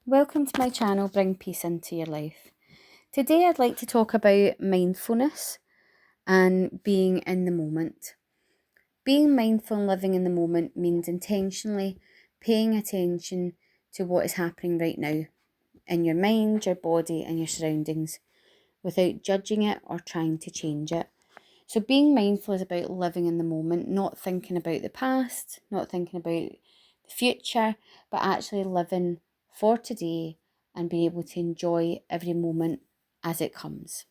Welcome to my channel, Bring Peace into Your Life. Today I'd like to talk about mindfulness and being in the moment. Being mindful and living in the moment means intentionally paying attention to what is happening right now in your mind, your body and your surroundings without judging it or trying to change it. So being mindful is about living in the moment, not thinking about the past, not thinking about the future, but actually living for today and being able to enjoy every moment as it comes.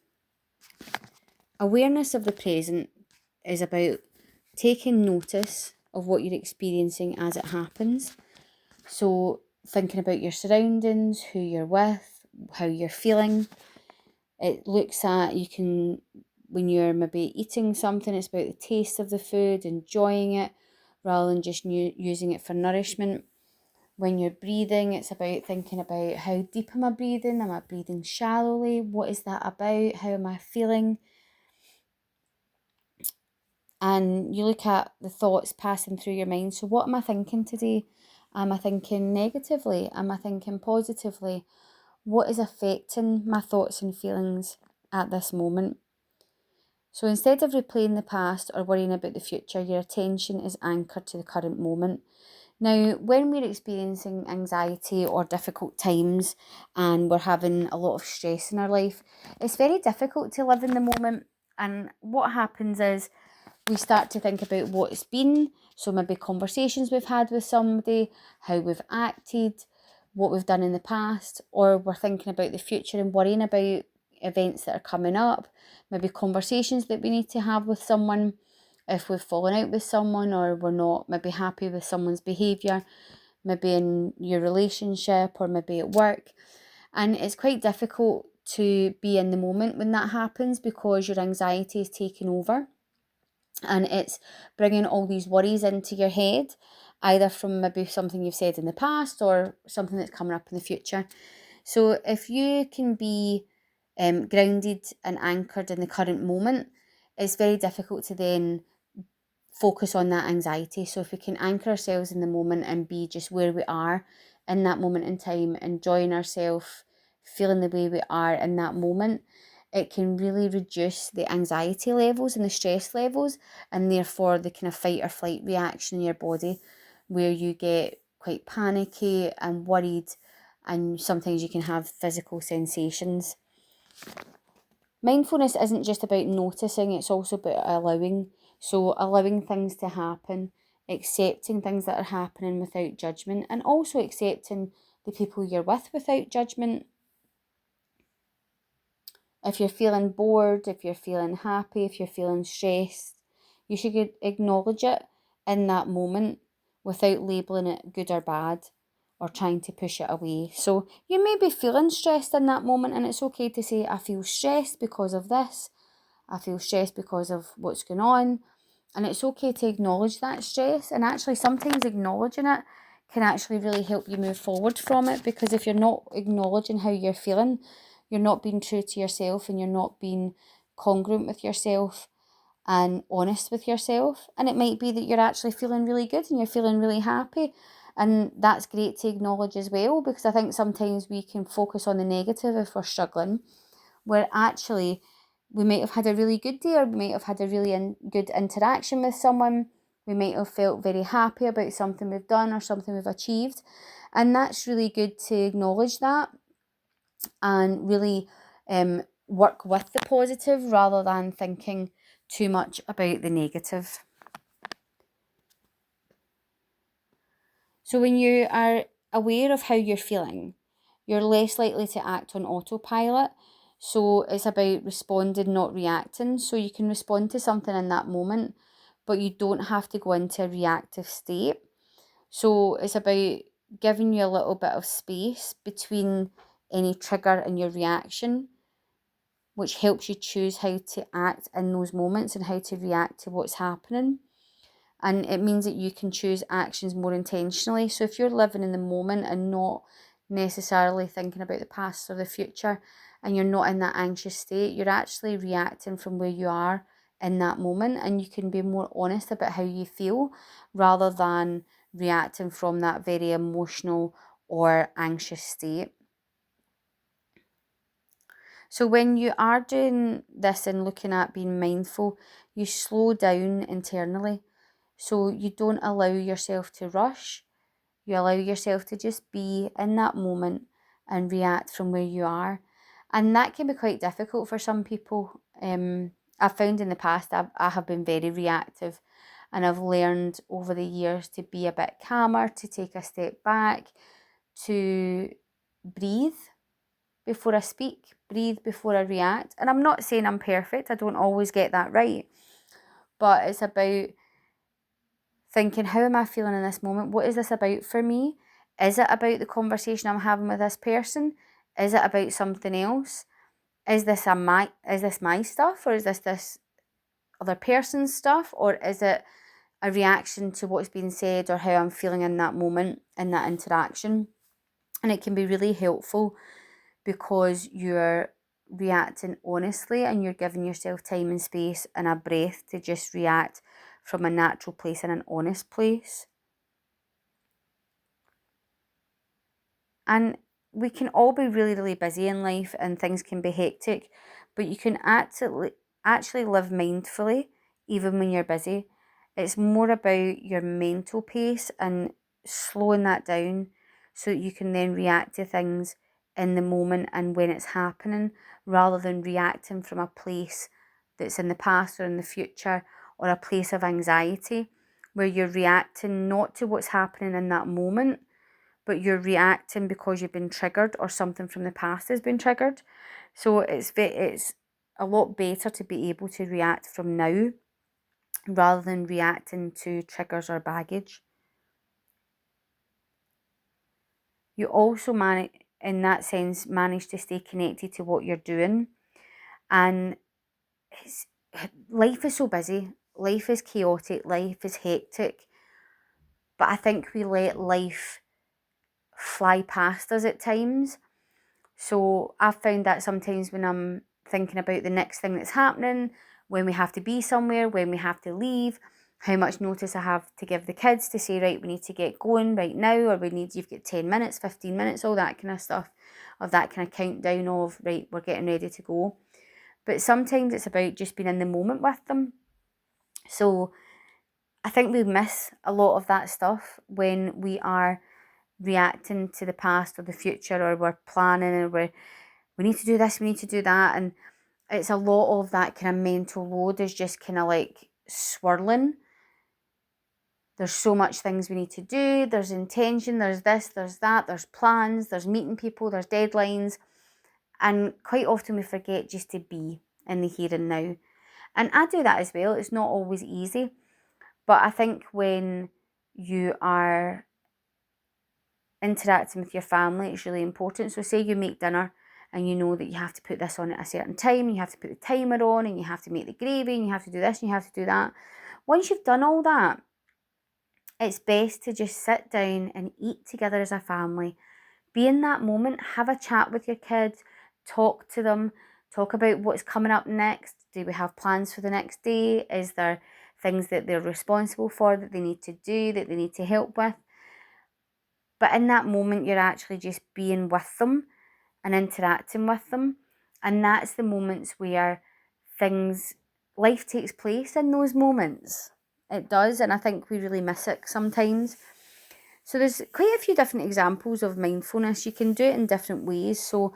Awareness of the present is about taking notice of what you're experiencing as it happens. So thinking about your surroundings, who you're with, how you're feeling. It looks at, when you're maybe eating something, it's about the taste of the food, enjoying it, rather than just using it for nourishment. When you're breathing, it's about thinking about how deep am I breathing? Am I breathing shallowly? What is that about? How am I feeling? And you look at the thoughts passing through your mind. So what am I thinking today? Am I thinking negatively? Am I thinking positively? What is affecting my thoughts and feelings at this moment? So instead of replaying the past or worrying about the future, your attention is anchored to the current moment. Now, when we're experiencing anxiety or difficult times and we're having a lot of stress in our life, it's very difficult to live in the moment. And what happens is we start to think about what it's been. So maybe conversations we've had with somebody, how we've acted, what we've done in the past, or we're thinking about the future and worrying about events that are coming up, maybe conversations that we need to have with someone if we've fallen out with someone or we're not maybe happy with someone's behaviour, maybe in your relationship or maybe at work. And it's quite difficult to be in the moment when that happens because your anxiety is taking over and it's bringing all these worries into your head, either from maybe something you've said in the past or something that's coming up in the future. So if you can be grounded and anchored in the current moment, it's very difficult to then focus on that anxiety. So if we can anchor ourselves in the moment and be just where we are in that moment in time, enjoying ourselves, feeling the way we are in that moment, it can really reduce the anxiety levels and the stress levels, and therefore the kind of fight or flight reaction in your body where you get quite panicky and worried, and sometimes you can have physical sensations. Mindfulness isn't just about noticing, it's also about allowing. So allowing things to happen, accepting things that are happening without judgment, and also accepting the people you're with without judgment. If you're feeling bored, if you're feeling happy, if you're feeling stressed, you should acknowledge it in that moment without labelling it good or bad or trying to push it away. So you may be feeling stressed in that moment, and it's okay to say, I feel stressed because of this. I feel stressed because of what's going on. And it's okay to acknowledge that stress. And actually, sometimes acknowledging it can actually really help you move forward from it, because if you're not acknowledging how you're feeling, you're not being true to yourself and you're not being congruent with yourself and honest with yourself. And it might be that you're actually feeling really good and you're feeling really happy. And that's great to acknowledge as well, because I think sometimes we can focus on the negative if we're struggling, where actually we might have had a really good day, or we might have had a really good interaction with someone. We might have felt very happy about something we've done or something we've achieved. And that's really good to acknowledge that and really work with the positive rather than thinking too much about the negative. So when you are aware of how you're feeling, you're less likely to act on autopilot. So it's about responding, not reacting. So you can respond to something in that moment, but you don't have to go into a reactive state. So it's about giving you a little bit of space between any trigger and your reaction, which helps you choose how to act in those moments and how to react to what's happening. And it means that you can choose actions more intentionally. So if you're living in the moment and not necessarily thinking about the past or the future, and you're not in that anxious state, you're actually reacting from where you are in that moment, and you can be more honest about how you feel rather than reacting from that very emotional or anxious state. So when you are doing this and looking at being mindful, you slow down internally. So you don't allow yourself to rush. You allow yourself to just be in that moment and react from where you are. And that can be quite difficult for some people. I've found in the past I have been very reactive, and I've learned over the years to be a bit calmer, to take a step back, to breathe before I speak, breathe before I react. And I'm not saying I'm perfect, I don't always get that right, but it's about thinking, how am I feeling in this moment? What is this about for me? Is it about the conversation I'm having with this person? Is it about something else? Is this my stuff, or is this other person's stuff, or is it a reaction to what's being said or how I'm feeling in that moment, in that interaction? And it can be really helpful because you're reacting honestly and you're giving yourself time and space and a breath to just react from a natural place and an honest place. And we can all be really, really busy in life and things can be hectic, but you can actually live mindfully even when you're busy. It's more about your mental pace and slowing that down so that you can then react to things in the moment and when it's happening, rather than reacting from a place that's in the past or in the future, or a place of anxiety where you're reacting not to what's happening in that moment, but you're reacting because you've been triggered or something from the past has been triggered. So it's a lot better to be able to react from now rather than reacting to triggers or baggage. You also in that sense, manage to stay connected to what you're doing. And life is so busy, life is chaotic, life is hectic. But I think we let life fly past us at times. So I've found that sometimes when I'm thinking about the next thing that's happening, when we have to be somewhere, when we have to leave, how much notice I have to give the kids to say, right, we need to get going right now, or you've got 10 minutes, 15 minutes, all that kind of stuff, of that kind of countdown of, right, we're getting ready to go. But sometimes it's about just being in the moment with them. So I think we miss a lot of that stuff when we are reacting to the past or the future, or we're planning, or we need to do this, we need to do that. And it's a lot of that kind of mental load is just kind of like swirling. There's so much things we need to do. There's intention, there's this, there's that, there's plans, there's meeting people, there's deadlines. And quite often we forget just to be in the here and now. And I do that as well. It's not always easy. But I think when you are interacting with your family, it's really important. So say you make dinner and you know that you have to put this on at a certain time, and you have to put the timer on, and you have to make the gravy, and you have to do this, and you have to do that. Once you've done all that, it's best to just sit down and eat together as a family. Be in that moment, have a chat with your kids, talk to them, talk about what's coming up next. Do we have plans for the next day? Is there things that they're responsible for that they need to do, that they need to help with? But in that moment, you're actually just being with them and interacting with them. And that's the moments where life takes place in those moments. It does, and I think we really miss it sometimes. So there's quite a few different examples of mindfulness. You can do it in different ways. So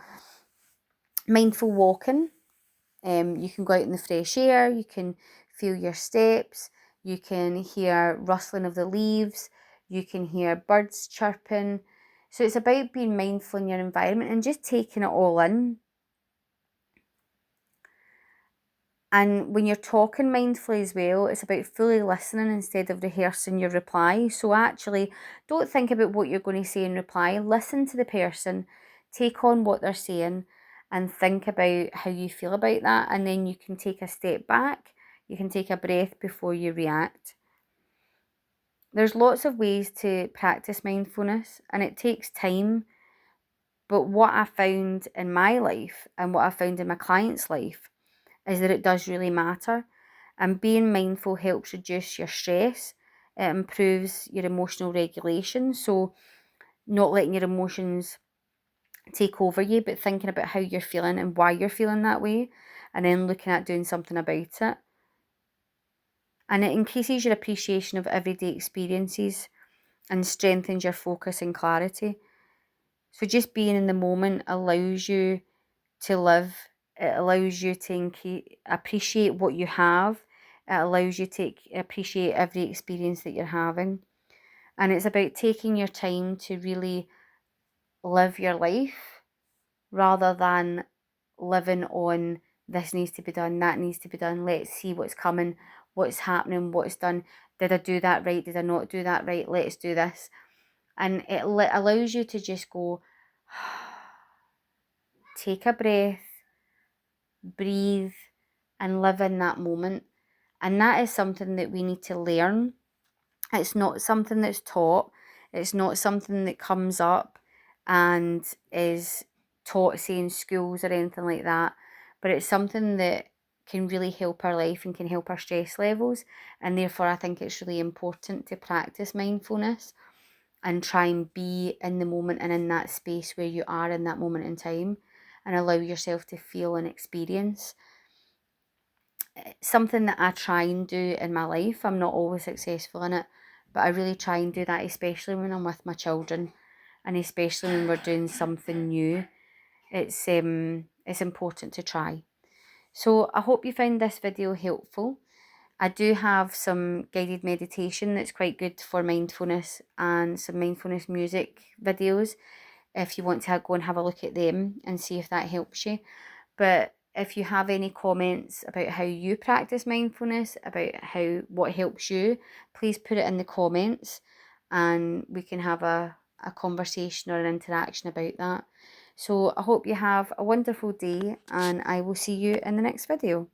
mindful walking, you can go out in the fresh air, you can feel your steps, you can hear rustling of the leaves, you can hear birds chirping. So it's about being mindful in your environment and just taking it all in. And when you're talking mindfully as well, it's about fully listening instead of rehearsing your reply. So actually, don't think about what you're going to say in reply. Listen to the person, take on what they're saying, and think about how you feel about that. And then you can take a step back. You can take a breath before you react. There's lots of ways to practice mindfulness, and it takes time. But what I found in my life and what I found in my client's life is that it does really matter. And being mindful helps reduce your stress. It improves your emotional regulation. So not letting your emotions take over you, but thinking about how you're feeling and why you're feeling that way, and then looking at doing something about it. And it increases your appreciation of everyday experiences and strengthens your focus and clarity. So just being in the moment allows you to live. It allows you to appreciate what you have. It allows you to appreciate every experience that you're having. And it's about taking your time to really live your life rather than living on this needs to be done, that needs to be done, let's see what's coming, what's happening, what's done, did I do that right, did I not do that right, let's do this. And it allows you to just go, take a breath, breathe, and live in that moment. And that is something that we need to learn. It's not something that's taught. It's not something that comes up and is taught, say, in schools or anything like that. But it's something that can really help our life and can help our stress levels. And therefore, I think it's really important to practice mindfulness and try and be in the moment and in that space where you are in that moment in time, and allow yourself to feel and experience. It's something that I try and do in my life. I'm not always successful in it, but I really try and do that, especially when I'm with my children and especially when we're doing something new. It's important to try. So I hope you found this video helpful. I do have some guided meditation that's quite good for mindfulness, and some mindfulness music videos if you want to go and have a look at them and see if that helps you. But if you have any comments about how you practice mindfulness, about what helps you, please put it in the comments and we can have a conversation or an interaction about that. So I hope you have a wonderful day, and I will see you in the next video.